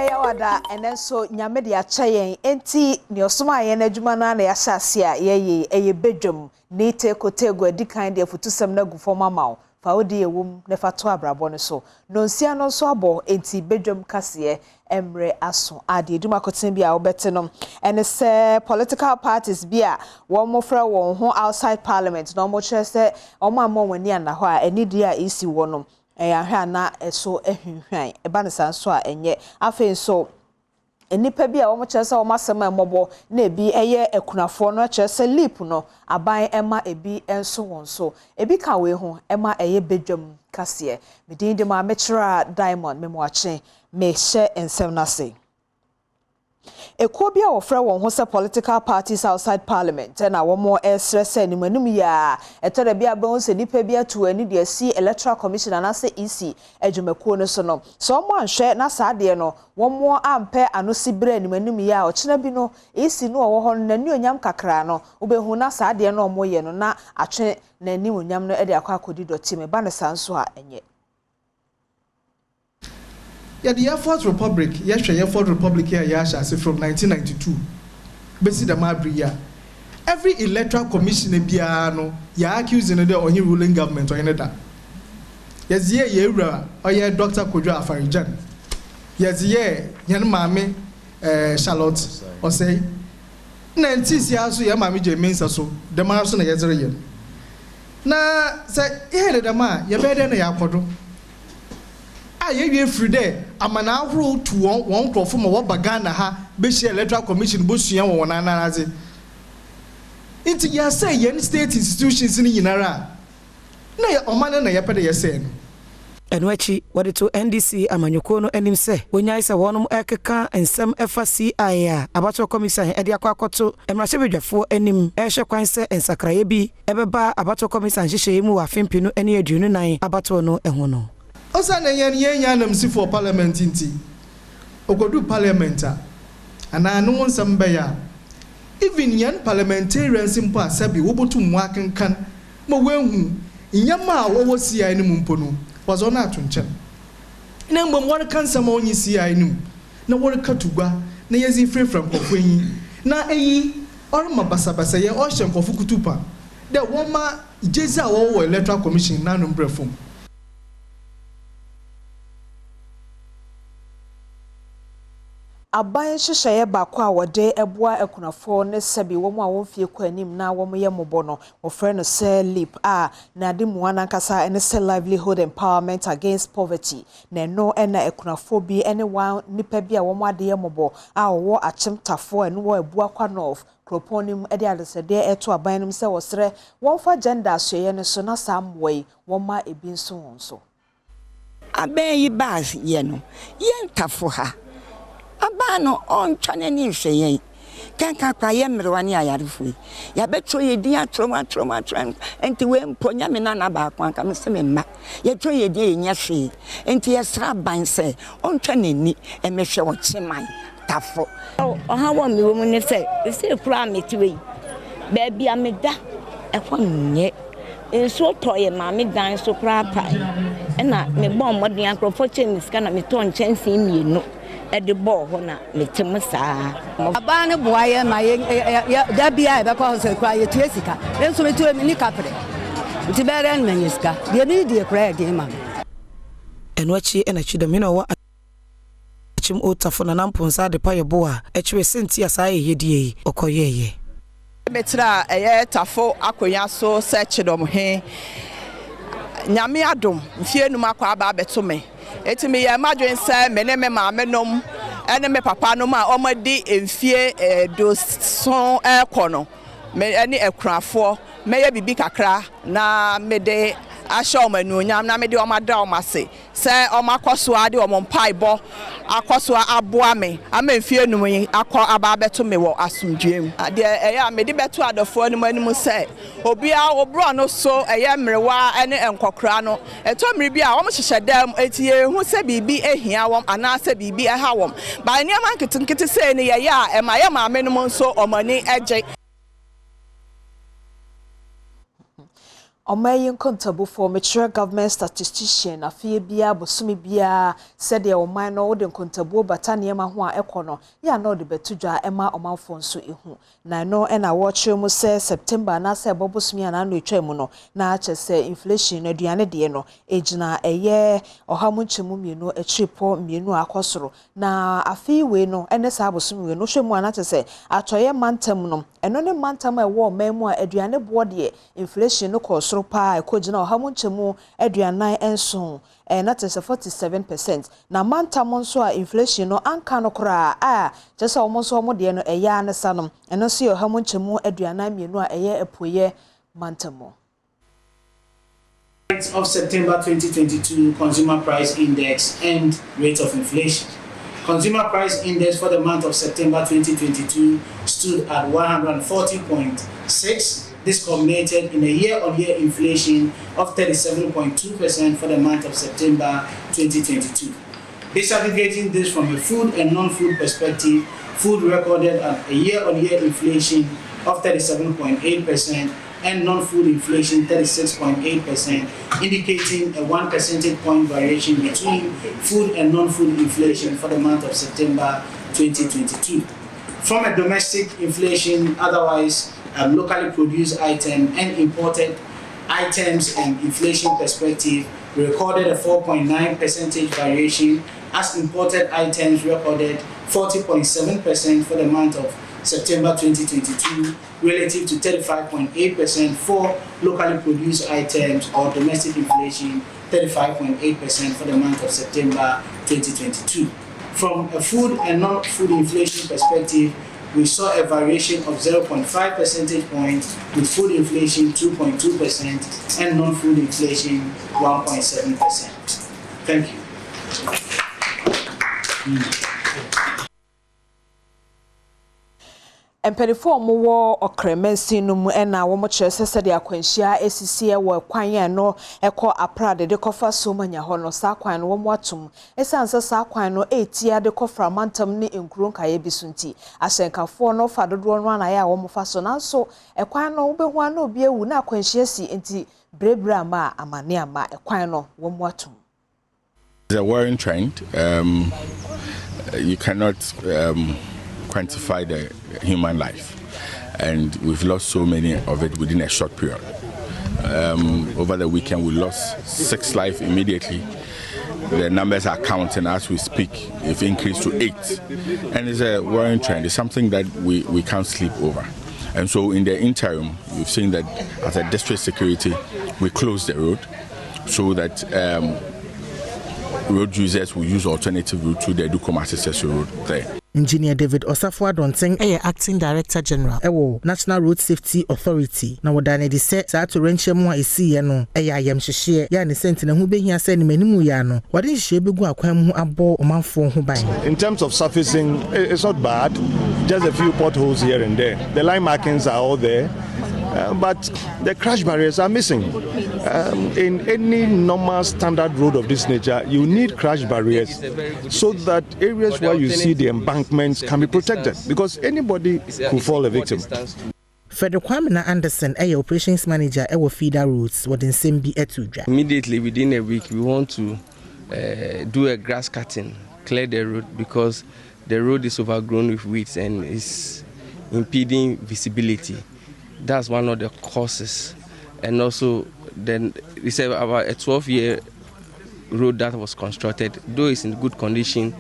Yawada and then so Nyamedia Chayen enti ni osoma ye na adwuma na na yahase a ye Badwam ni tekotego di kind de futusem na gu forma mawo fa odi ewum ne fa to abrabo ne so no nsia no so abo enti Badwam kase emre aso ade eduma koten bia obete no ene se political parties bia wo mo fra won ho outside parliament no mo chere se o mo amoni ana ho a eni dia isi wo no ahwa na eso ehwehwan eba ne sanso a enye afen so enipa bia wo mo chere se wo masem emobo na ebi eye ekunafo no chere se leap no aban ema ebi enso won so ebi ka we ho ema eye Badwam kase medin de ma mechira diamond memoache me share ensem na say Ekobia ofre won ho se political parties outside parliament na wo mo esrese ni manum ya etore bia ba won se nipa bia to ani de si electoral commission na se EC adwumakuo no so no so mo anhwe na saade no wo mo ampe anosi bra ni manum ya o kina bi no EC no wo ho na ni onyam kakra no obehu na saade no mo ye no na atwe na ni onyam no e de akwa akodi doti me ba ne sanso a enye Yeah, the Fourth Republic, yes, the Fourth Republic here, from 1992. Basically, the Mabria. Every electoral commission in Biano, you're accusing the only ruling government or another. Yes, yeah, or yeah, Dr. Kodra Afarijan. Yes, yeah, Yan Mame, Charlotte, or say, Nancy, so your mammy James, so the Marson is real. Na, say, here the man, you're better than Yakodo. Ye free there amana huru to one crofo ma wabagana ha be share electoral commission bosuan won ananaze inti ya say yen state institutions ni yinara na ya omane na yepede ye say no enwachi wode to NDC amanyoko no anim se wonyai se wonum ekeka ensem FCI a abato commission e de akwakoto emrahye bedwafo anim ehwe kwan se ensakraye bi ebeba abato commission hyehyɛ mu wa fempinu ene aduonu nan abato no eho no Osa na yen namsi for parliament inti okodu parliamenta ana no nsam beya even yen parliamentarians mpo asabi wobotu mu akenkan mo wenhu nyama a wo CI ni mpo no wazo na atonche na mbom wor kansam onyi CI ni na wor katugwa na yezi free from kofenyi na eyi orma basabasa ye o hye nkofu kutupa de woma jezi a wo electoral commission na no brefom Aban hyehyɛ baako a wode eboa ekunafo ne sebi wo mu a wonfie kɔ anim na wo ye mobo no ofre no se leap a na de mu anankasa ne se livelihood empowerment against poverty na no na ekunafo bi ene wan nipa bi a wo mu ade ye mobo a wo achemtafo ene wo ebua kwa north kroponim ede adesede eto aban nim se wosre wonfa gender asoye ne so na samwei wo ma ebi nso won so aben yi bas ye no ye ntafo ha Abano on chaneni hweye kanka kwa ye mrewani ayarefui ya betro ye dia trauma enti we mponya me na ba kwa ka me se me ma ye tro ye dia nya hwe enti ye sra ban se on chaneni emehwe wo cheman tafo o ha wo me wo mu ne se kura metiwe ba bia me da e kwa nye enso toye ma me dan so kura pa na me bom modin akrofo chemiska na me ton chensi mienu Edi bo ho na metem saa abane boaye ma ye da bia e be ko se kwa ye tiesika enso me tuwe ni kapre nti bere en menyiska de bi de kra de ma enwachi enachi de me no wa achim otafo na namponsa de pa ye bo a echiwe senti asa ye yedie okoyeye metra eye tafo akonya so search dom he nyame adom mfie num akwa aba beto me etimi ye madwen se me ne me maame nom ene me papa nom a omadi emfie do son ekono me ene ekrafo me ye bibi kakra na me de ahye omanuonyam na me de omada omase se omakoso ade omompaibo akoso aboa me ama emfie num yi akọ aba beto me wo asomdwem de eya me de beto adofo anim anim se obia obro no so eye mrewa ene enkokra no eto mre bi a wo hyehyɛ dam etie hu se bibi ehia wom ana se bibi eha wom ba ne ma nkete se ne ye ya e ma ye ma menum so omani eje Omayin kontable for mature government statistician afie bia bosumi bia said the oman no de kontable batania ma ho a ekono ya no de betudwa ema omanfo nso ehu na no e na watch mu say September na say bobosumi ana no etwa mu no na ache say inflation aduane de no ejina eye ohamunchemu mienu etripo mienu akosoro na afie we no ene sa bosumi we no hwemu ana ache say atoye mantam no eno ne mantam e wo mamu a aduane bo de inflation no kosoro pa ekojina ohamunchemu aduanan enso na tese 47% na mantam nso a inflation no anka no kra a tese omonso omo de no eya ne sanom eno so ohamunchemu aduanan mienu a eye epoye mantamo. Of September 2022 Consumer Price Index and rate of inflation. Consumer Price Index for the month of September 2022 stood at 140.6. This culminated in a year-on-year inflation of 37.2% for the month of September 2022. Disaggregating this from a food and non-food perspective, food recorded a year-on-year inflation of 37.8% and non-food inflation 36.8%, indicating a 1 percentage point variation between food and non-food inflation for the month of September 2022. From a domestic inflation, otherwise locally produced item and imported items and inflation perspective, we recorded a 4.9 percentage variation as imported items recorded 40.7% for the month of September 2022 relative to 35.8% for locally produced items, or domestic inflation 35.8% for the month of September 2022. From a food and non-food inflation perspective, we saw a variation of 0.5 percentage points with food inflation 2.2% and non-food inflation 1.7%. Thank you. Empedifo mo okremensi no mu na wo mo kire sese de akwanhia esisi wo kwan ya no ekọ aprade de kofa so manya ho no sa kwan no wo mo atum esanse sa kwan no etia de kofra mantam ne enkuro nkaye bisunti asenkafo no fa dodo no anaye a wo mo fa so nanso ekwan no wo behu ana obi ewu na akwanhia si enti brebra ma amane ama ekwan no wo mo atum. It's a worrying trend. You cannot quantify the human life, and we've lost so many of it within a short period. Over the weekend we lost 6 lives immediately. The numbers are counting as we speak. It's increased to 8, and it's a worrying trend. It's something that we can't sleep over. And so in the interim, we've seen that as a district security we closed the road so that road users will use alternative route to the Dukom accessory road there. Engineer David Osafo Adonting, Acting Director General, National Road Safety Authority. Na wadane di se sa to renche mu a esi ye no ayam hye ya ne sentina hu behia se ne manimu ya no wade hye begu akwan mu abo omanfo ho ban. In terms of surfacing, it's not bad, just a few potholes here and there. The line markings are all there, but the crash barriers are missing. In any normal standard road of this nature, you need crash barriers so that areas where you see the embankments can be protected, because anybody could fall a victim. Frederick Kwamina Anderson, Operations Manager, Feeder Roads, within Sembi Etudra. Immediately within a week, we want to do a grass cutting, clear the road, because the road is overgrown with weeds and is impeding visibility. That's one of the causes. And also, then it's about a 12-year road that was constructed. Though it's in good condition,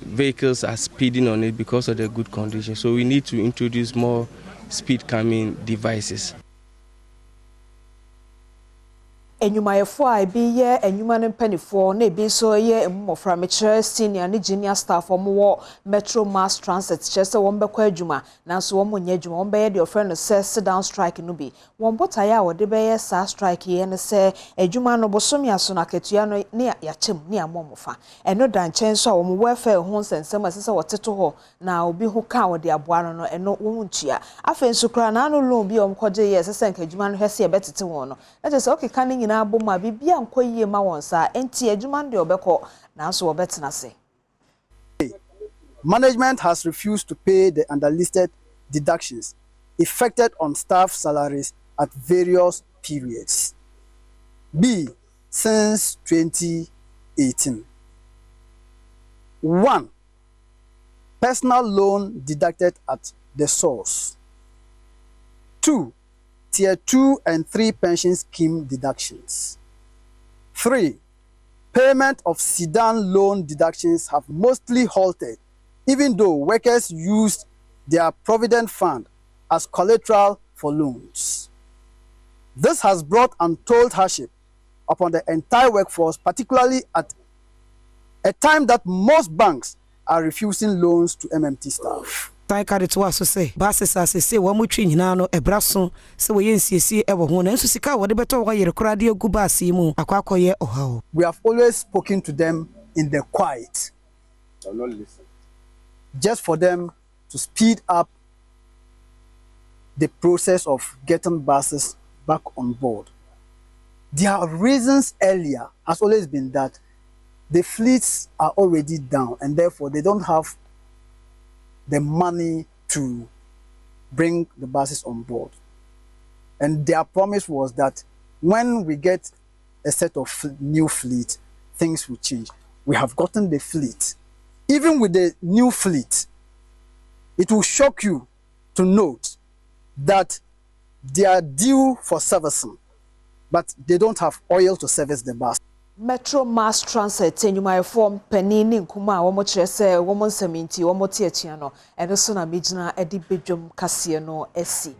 vehicles are speeding on it because of the good condition. So we need to introduce more speed calming devices. Enyumayefo a bi ye enyuma ne mpanifo na ebi so ye mmofra mechere senior ne junior staff omo Metro Mass Transit chese won bekwa adwuma nanso won nya adwuma won be ye de ofre no say sit down strike no bi won botaya a wode be ye sa strike ye ne say adwuma no bosom yaso na ketua no ne ya chem ne amomofa eno dan chen so a won welfare ho nsensem asese woteto ho na obi ho ka wode aboa no eno won ntua afen so kra na no lo bi omkoje ye asese nka adwuma no hwese ye betete won no na just okay kan na aboma bibia nkoyie ma wonsa enti adwuma nde obekọ na nso obetena se. Management has refused to pay the underlisted deductions effected on staff salaries at various periods. B. Since 2018. 1. Personal loan deducted at the source. 2. Tier 2 and 3 pension scheme deductions. 3. Payment of Sudan loan deductions have mostly halted, even though workers used their provident fund as collateral for loans. This has brought untold hardship upon the entire workforce, particularly at a time that most banks are refusing loans to MMT staff. Tan ka de to aso se basis asese wo mo twi nyina no ebraso se wo yensiesie e wo ho na nso sika wo de beto wo yere kura de agu baase mu akwakoye ohawo. We have always spoken to them in the quiet. They will not listen. Just for them to speed up the process of getting buses back on board. Their reasons earlier has always been that the fleets are already down and therefore they don't have the money to bring the buses on board. And their promise was that when we get a set of new fleet, things will change. We have gotten the fleet. Even with the new fleet, it will shock you to note that they are due for servicing, but they don't have oil to service the bus. Metro Mass Transit enyuma form penini nkuma a womo kire se womo nsaminti womo tie atua no eno so na mejina edi bedwom kase no esi